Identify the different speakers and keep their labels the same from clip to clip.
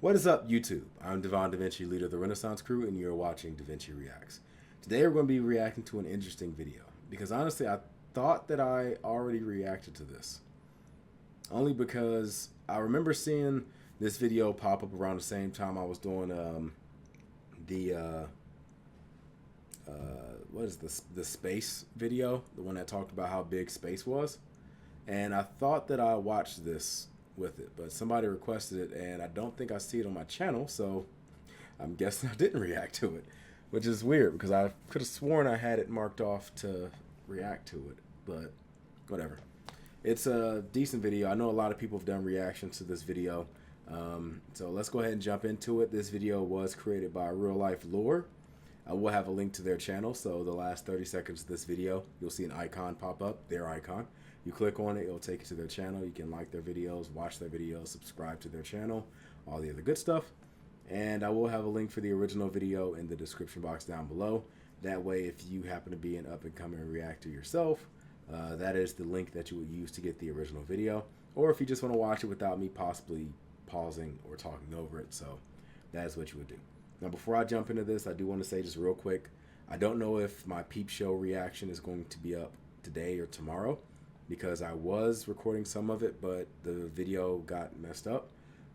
Speaker 1: What is up, YouTube? I'm Devon DaVinci, leader of the Renaissance crew, and you're watching DaVinci Reacts. Today we're going to be reacting to an interesting video, because honestly I thought that I already reacted to this. Only because I remember seeing this video pop up around the same time I was doing what is this? The space video, the one that talked about how big space was. And I thought that I watched this with it, but somebody requested it and I don't think I see it on my channel, so I'm guessing I didn't react to it, which is weird because I could have sworn I had it marked off to react to it, but whatever. It's a decent video. I know a lot of people have done reactions to this video, so let's go ahead and jump into it. This video was created by RealLifeLore. I will have a link to their channel, so the last 30 seconds of this video, you'll see an icon pop up, their icon. You click on it, it'll take you to their channel. You can like their videos, watch their videos, subscribe to their channel, all the other good stuff. And I will have a link for the original video in the description box down below. That way, if you happen to be an up-and-coming reactor yourself, that is the link that you will use to get the original video. Or if you just want to watch it without me possibly pausing or talking over it, so that is what you would do. Now, before I jump into this, I do want to say just real quick, I don't know if my peep show reaction is going to be up today or tomorrow, because I was recording some of it, but the video got messed up.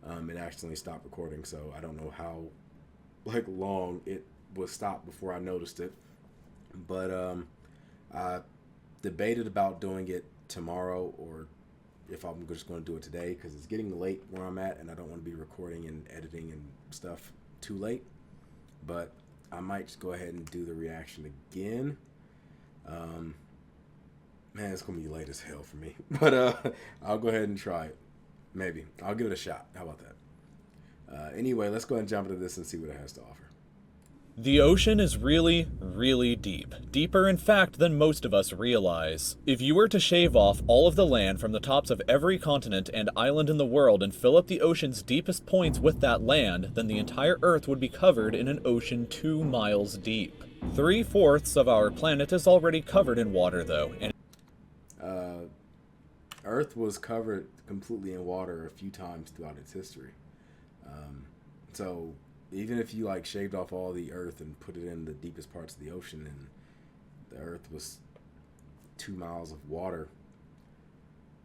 Speaker 1: It accidentally stopped recording, so I don't know how long it was stopped before I noticed it. But I debated about doing it tomorrow or if I'm just going to do it today, because it's getting late where I'm at and I don't want to be recording and editing and stuff too late. But I might just go ahead and do the reaction again. Man, it's going to be late as hell for me. But I'll go ahead and try it. Maybe. I'll give it a shot. How about that? Anyway, let's go ahead and jump into this and see what it has to offer.
Speaker 2: The ocean is really, really deep. Deeper, in fact, than most of us realize. If you were to shave off all of the land from the tops of every continent and island in the world and fill up the ocean's deepest points with that land, then the entire Earth would be covered in an ocean 2 miles deep. 3/4 of our planet is already covered in water, though, and
Speaker 1: Earth was covered completely in water a few times throughout its history. So even if you shaved off all the Earth and put it in the deepest parts of the ocean and the Earth was 2 miles of water,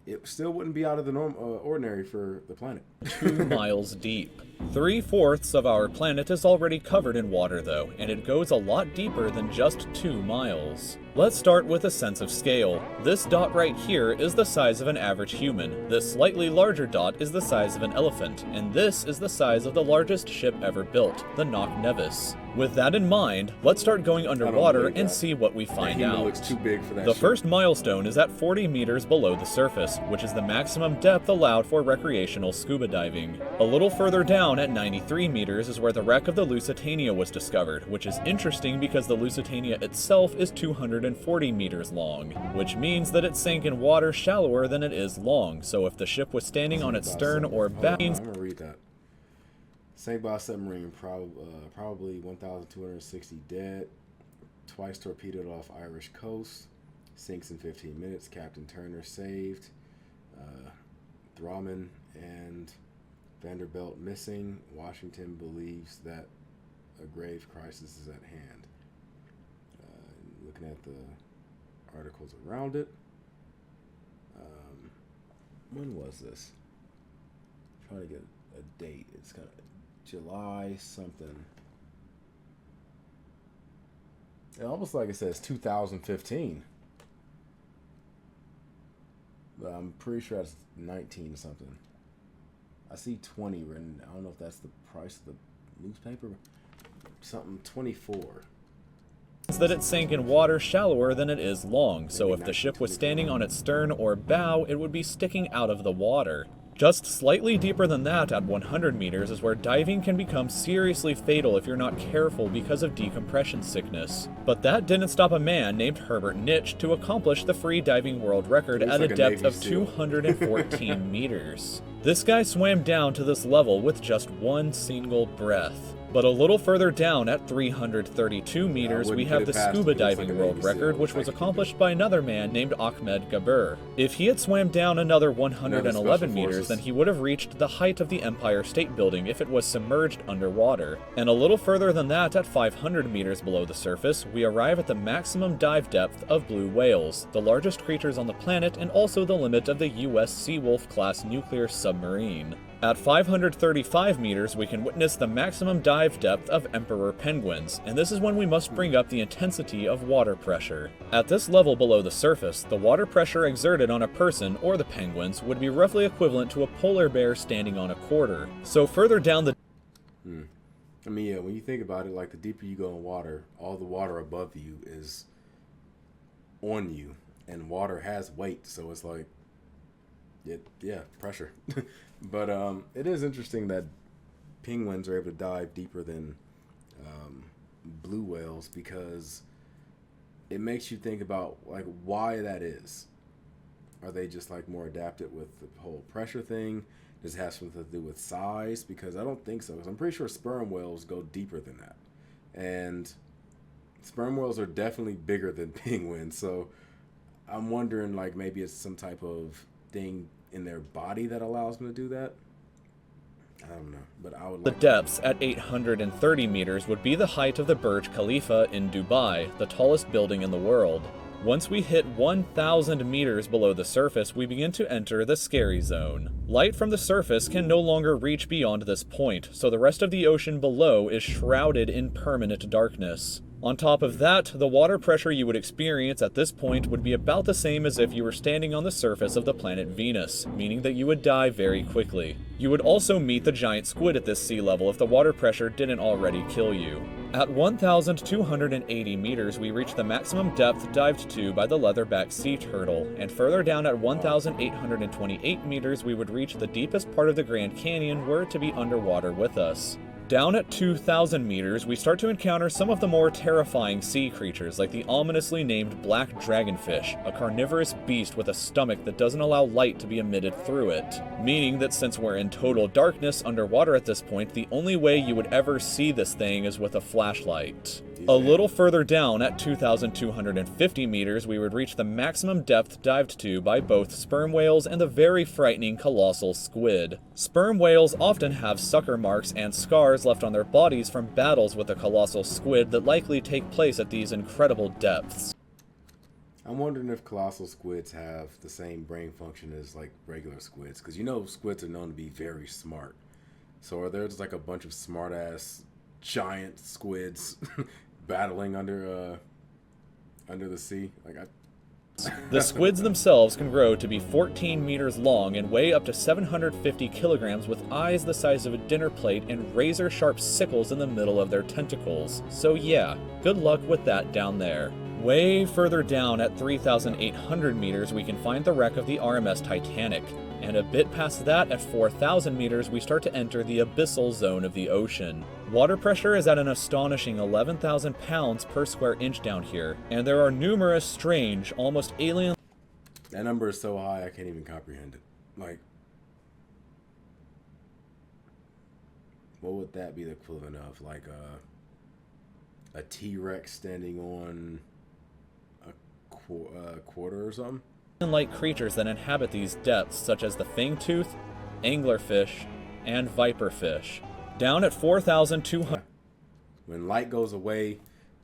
Speaker 1: it still wouldn't be out of the ordinary for the planet.
Speaker 2: 2 miles deep. 3/4 of our planet is already covered in water, though, and it goes a lot deeper than just 2 miles. Let's start with a sense of scale. This dot right here is the size of an average human. This slightly larger dot is the size of an elephant, and this is the size of the largest ship ever built, the Knock Nevis. With that in mind, let's start going underwater and see what we find out.
Speaker 1: Looks too big for that
Speaker 2: the
Speaker 1: ship.
Speaker 2: First milestone is at 40 meters below the surface, which is the maximum depth allowed for recreational scuba diving. A little further down at 93 meters is where the wreck of the Lusitania was discovered, which is interesting because the Lusitania itself is 240 meters long, which means that it sank in water shallower than it is long, so if the ship was standing on its stern or bow...
Speaker 1: I'm gonna read that. Sank by a submarine, probably 1,260 dead, twice torpedoed off Irish coast, sinks in 15 minutes, Captain Turner saved, Thraman and Vanderbilt missing, Washington believes that a grave crisis is at hand. Looking at the articles around it, when was this? I'm trying to get a date. It's kind of July something. It almost like it says 2015. But I'm pretty sure it's 19 something. I see 20 written. I don't know if that's the price of the newspaper. Something 24.
Speaker 2: that it sank in water shallower than it is long, so if the ship was standing on its stern or bow, it would be sticking out of the water. Just slightly deeper than that, at 100 meters, is where diving can become seriously fatal if you're not careful because of decompression sickness. But that didn't stop a man named Herbert Nitsch to accomplish the free diving world record at a depth of 214 meters. This guy swam down to this level with just one single breath. But a little further down at 332 meters, we have the scuba diving world record, which was accomplished by another man named Ahmed Gabir. If he had swam down another 111 meters, then he would have reached the height of the Empire State Building if it was submerged underwater. And a little further than that, at 500 meters below the surface, we arrive at the maximum dive depth of blue whales, the largest creatures on the planet and also the limit of the US Seawolf-class nuclear submarine. At 535 meters, we can witness the maximum dive depth of emperor penguins, and this is when we must bring up the intensity of water pressure. At this level below the surface, the water pressure exerted on a person or the penguins would be roughly equivalent to a polar bear standing on a quarter. So further down the...
Speaker 1: I mean, yeah, when you think about it, like the deeper you go in water, all the water above you is on you, and water has weight, so it's like, pressure. But it is interesting that penguins are able to dive deeper than blue whales, because it makes you think about like why that is. Are they just like more adapted with the whole pressure thing? Does it have something to do with size? Because I don't think so, because I'm pretty sure sperm whales go deeper than that, and sperm whales are definitely bigger than penguins. So I'm wondering, like, maybe it's some type of thing in their body that allows them to do that. I don't know, but I would like...
Speaker 2: The depths at 830 meters would be the height of the Burj Khalifa in Dubai, the tallest building in the world. Once we hit 1,000 meters below the surface, we begin to enter the scary zone. Light from the surface can no longer reach beyond this point, so the rest of the ocean below is shrouded in permanent darkness. On top of that, the water pressure you would experience at this point would be about the same as if you were standing on the surface of the planet Venus, meaning that you would die very quickly. You would also meet the giant squid at this sea level if the water pressure didn't already kill you. At 1,280 meters, we reach the maximum depth dived to by the leatherback sea turtle, and further down at 1,828 meters, we would reach the deepest part of the Grand Canyon were it to be underwater with us. Down at 2,000 meters, we start to encounter some of the more terrifying sea creatures, like the ominously named black dragonfish, a carnivorous beast with a stomach that doesn't allow light to be emitted through it, meaning that since we're in total darkness underwater at this point, the only way you would ever see this thing is with a flashlight. A little further down, at 2,250 meters, we would reach the maximum depth dived to by both sperm whales and the very frightening colossal squid. Sperm whales often have sucker marks and scars left on their bodies from battles with the colossal squid that likely take place at these incredible depths.
Speaker 1: I'm wondering if colossal squids have the same brain function as like regular squids, because you know squids are known to be very smart. So are there just like a bunch of smart ass giant squids battling under the sea?
Speaker 2: The squids themselves can grow to be 14 meters long and weigh up to 750 kilograms with eyes the size of a dinner plate and razor-sharp sickles in the middle of their tentacles. So yeah, good luck with that down there. Way further down at 3,800 meters, we can find the wreck of the RMS Titanic. And a bit past that, at 4,000 meters, we start to enter the abyssal zone of the ocean. Water pressure is at an astonishing 11,000 pounds per square inch down here, and there are numerous strange, almost alien...
Speaker 1: That number is so high, I can't even comprehend it. Like, what would that be the equivalent of? Like a T-Rex standing on a quarter or something?
Speaker 2: Like creatures that inhabit these depths, such as the fangtooth, anglerfish, and viperfish. Down at 4,200...
Speaker 1: When light goes away,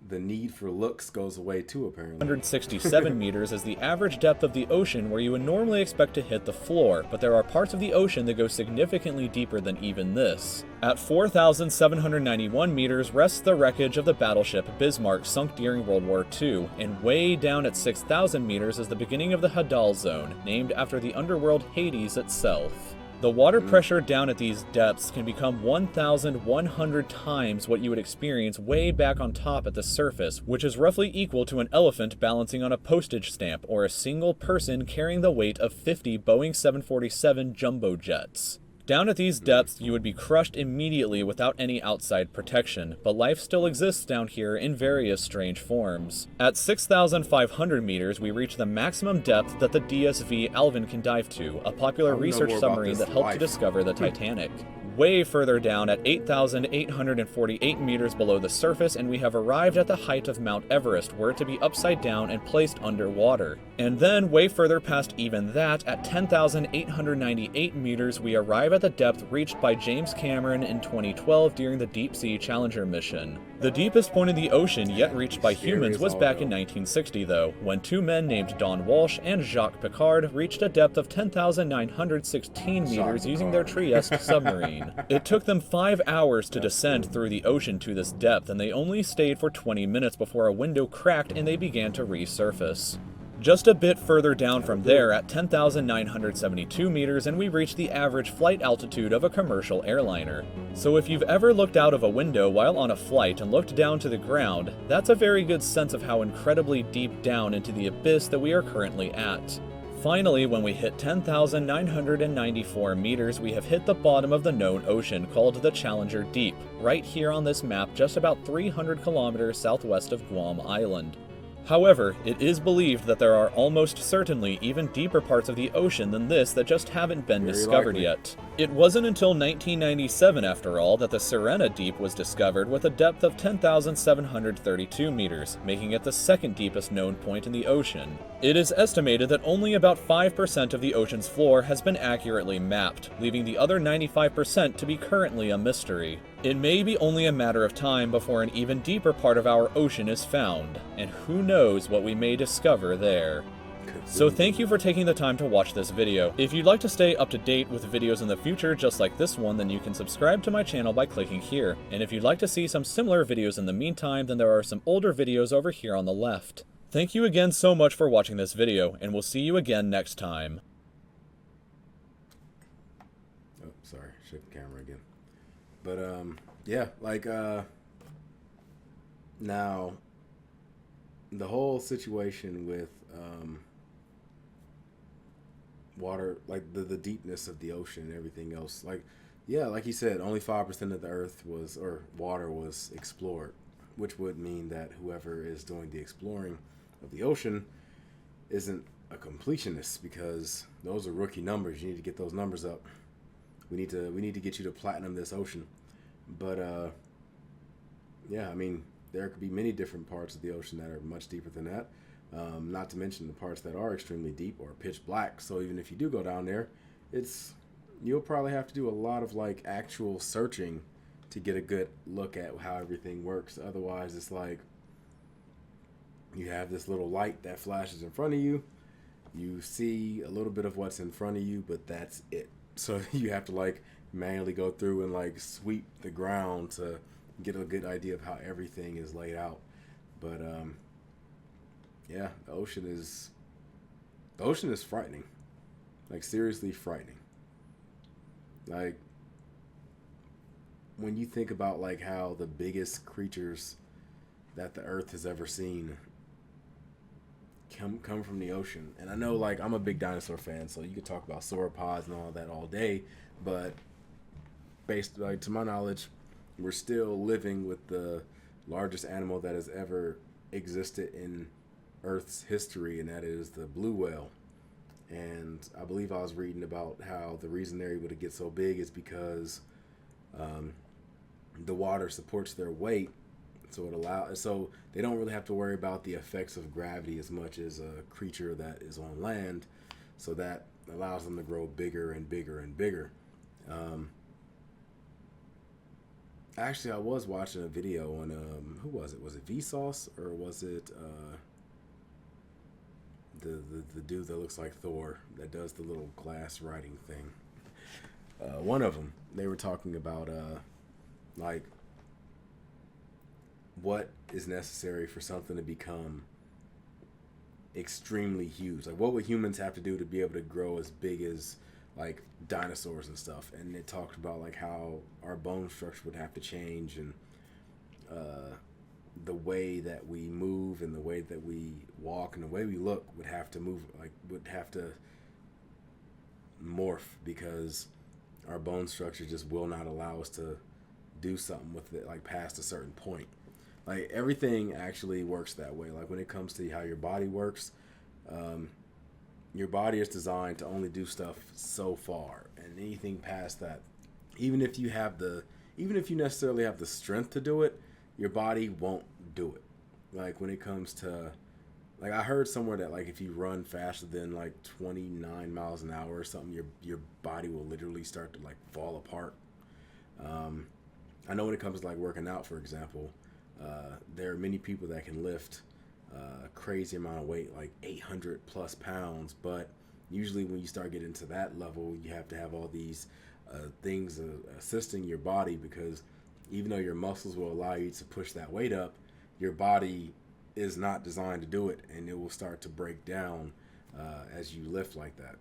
Speaker 1: the need for looks goes away too, apparently.
Speaker 2: 167 meters is the average depth of the ocean where you would normally expect to hit the floor, but there are parts of the ocean that go significantly deeper than even this. At 4,791 meters rests the wreckage of the battleship Bismarck sunk during World War II, and way down at 6,000 meters is the beginning of the Hadal Zone, named after the underworld Hades itself. The water pressure down at these depths can become 1,100 times what you would experience way back on top at the surface, which is roughly equal to an elephant balancing on a postage stamp or a single person carrying the weight of 50 Boeing 747 jumbo jets. Down at these depths, you would be crushed immediately without any outside protection, but life still exists down here in various strange forms. At 6,500 meters, we reach the maximum depth that the DSV Alvin can dive to, a popular research submarine that helped to discover the Titanic. way further down at 8,848 meters below the surface, and we have arrived at the height of Mount Everest, were it to be upside down and placed underwater. And then, way further past even that, at 10,898 meters, we arrive at the depth reached by James Cameron in 2012 during the Deep Sea Challenger mission. The deepest point in the ocean yet reached by humans was back in 1960, though, when two men named Don Walsh and Jacques Piccard reached a depth of 10,916 meters using their Trieste submarine. It took them 5 hours to descend through the ocean to this depth, and they only stayed for 20 minutes before a window cracked and they began to resurface. Just a bit further down from there, at 10,972 meters, and we reach the average flight altitude of a commercial airliner. So if you've ever looked out of a window while on a flight and looked down to the ground, that's a very good sense of how incredibly deep down into the abyss that we are currently at. Finally, when we hit 10,994 meters, we have hit the bottom of the known ocean, called the Challenger Deep, right here on this map, just about 300 kilometers southwest of Guam Island. However, it is believed that there are almost certainly even deeper parts of the ocean than this that just haven't been discovered yet. It wasn't until 1997, after all, that the Sirena Deep was discovered with a depth of 10,732 meters, making it the second deepest known point in the ocean. It is estimated that only about 5% of the ocean's floor has been accurately mapped, leaving the other 95% to be currently a mystery. It may be only a matter of time before an even deeper part of our ocean is found, and who knows what we may discover there. So thank you for taking the time to watch this video. If you'd like to stay up to date with videos in the future just like this one, then you can subscribe to my channel by clicking here. And if you'd like to see some similar videos in the meantime, then there are some older videos over here on the left. Thank you again so much for watching this video, and we'll see you again next time.
Speaker 1: Oh, sorry, shake the camera again. But yeah, like now the whole situation with water, like the deepness of the ocean and everything else, like, yeah, like he said, only 5% of the earth was, or water was explored, which would mean that whoever is doing the exploring of the ocean isn't a completionist, because those are rookie numbers. You need to get those numbers up. We need to get you to platinum this ocean. But yeah, I mean, there could be many different parts of the ocean that are much deeper than that. Not to mention the parts that are extremely deep or pitch black. So even if you do go down there, you'll probably have to do a lot of like actual searching to get a good look at how everything works. Otherwise, it's like you have this little light that flashes in front of you. You see a little bit of what's in front of you, but that's it. So you have to like manually go through and like sweep the ground to get a good idea of how everything is laid out. But yeah, the ocean is frightening. Like, seriously frightening. Like, when you think about like how the biggest creatures that the earth has ever seen come from the ocean. And I know, like, I'm a big dinosaur fan, so you could talk about sauropods and all that all day, but based, like, to my knowledge, we're still living with the largest animal that has ever existed in Earth's history, and that is the blue whale. And I believe I was reading about how the reason they're able to get so big is because the water supports their weight, so they don't really have to worry about the effects of gravity as much as a creature that is on land. So that allows them to grow bigger and bigger and bigger. Actually, I was watching a video on who was it? Was it Vsauce, or was it the dude that looks like Thor that does the little glass writing thing? One of them. They were talking about like what is necessary for something to become extremely huge. Like, what would humans have to do to be able to grow as big as like dinosaurs and stuff? And it talked about like how our bone structure would have to change, and the way that we move and the way that we walk and the way we look would have to move, like would have to morph, because our bone structure just will not allow us to do something with it like past a certain point. Like, everything actually works that way. Like, when it comes to how your body works, your body is designed to only do stuff so far, and anything past that even if you have the, even if you necessarily have the strength to do it, your body won't do it. Like when it comes to, like I heard somewhere that like if you run faster than like 29 miles an hour or something, your body will literally start to like fall apart. I know when it comes to like working out, for example, there are many people that can lift a crazy amount of weight, like 800 plus pounds, but usually when you start getting to that level, you have to have all these things assisting your body, because even though your muscles will allow you to push that weight up, your body is not designed to do it, and it will start to break down as you lift like that.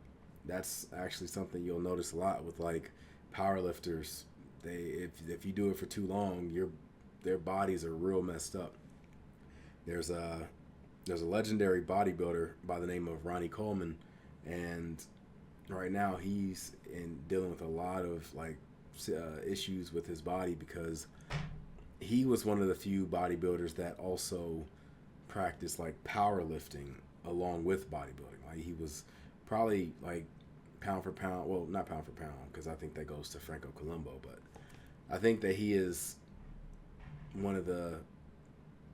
Speaker 1: That's actually something you'll notice a lot with like power lifters. If you do it for too long, their bodies are real messed up. There's a legendary bodybuilder by the name of Ronnie Coleman, and right now he's dealing with a lot of like issues with his body, because he was one of the few bodybuilders that also practiced like powerlifting along with bodybuilding. Like he was probably like pound for pound, well, not pound for pound, because I think that goes to Franco Columbu, but I think that he is one of the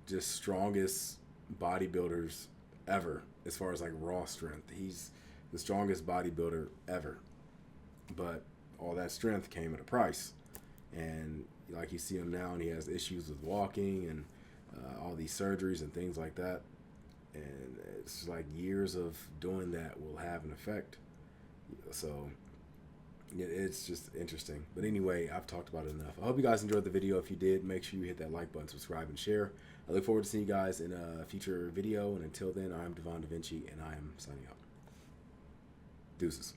Speaker 1: just strongest bodybuilders ever as far as like raw strength. He's the strongest bodybuilder ever, but all that strength came at a price. And like you see him now, and he has issues with walking and all these surgeries and things like that. And it's like years of doing that will have an effect. So it's just interesting. But anyway, I've talked about it enough. I hope you guys enjoyed the video. If you did, make sure you hit that like button, subscribe, and share. I look forward to seeing you guys in a future video. And until then, I'm Devon DaVinci, and I am signing out. Deuces.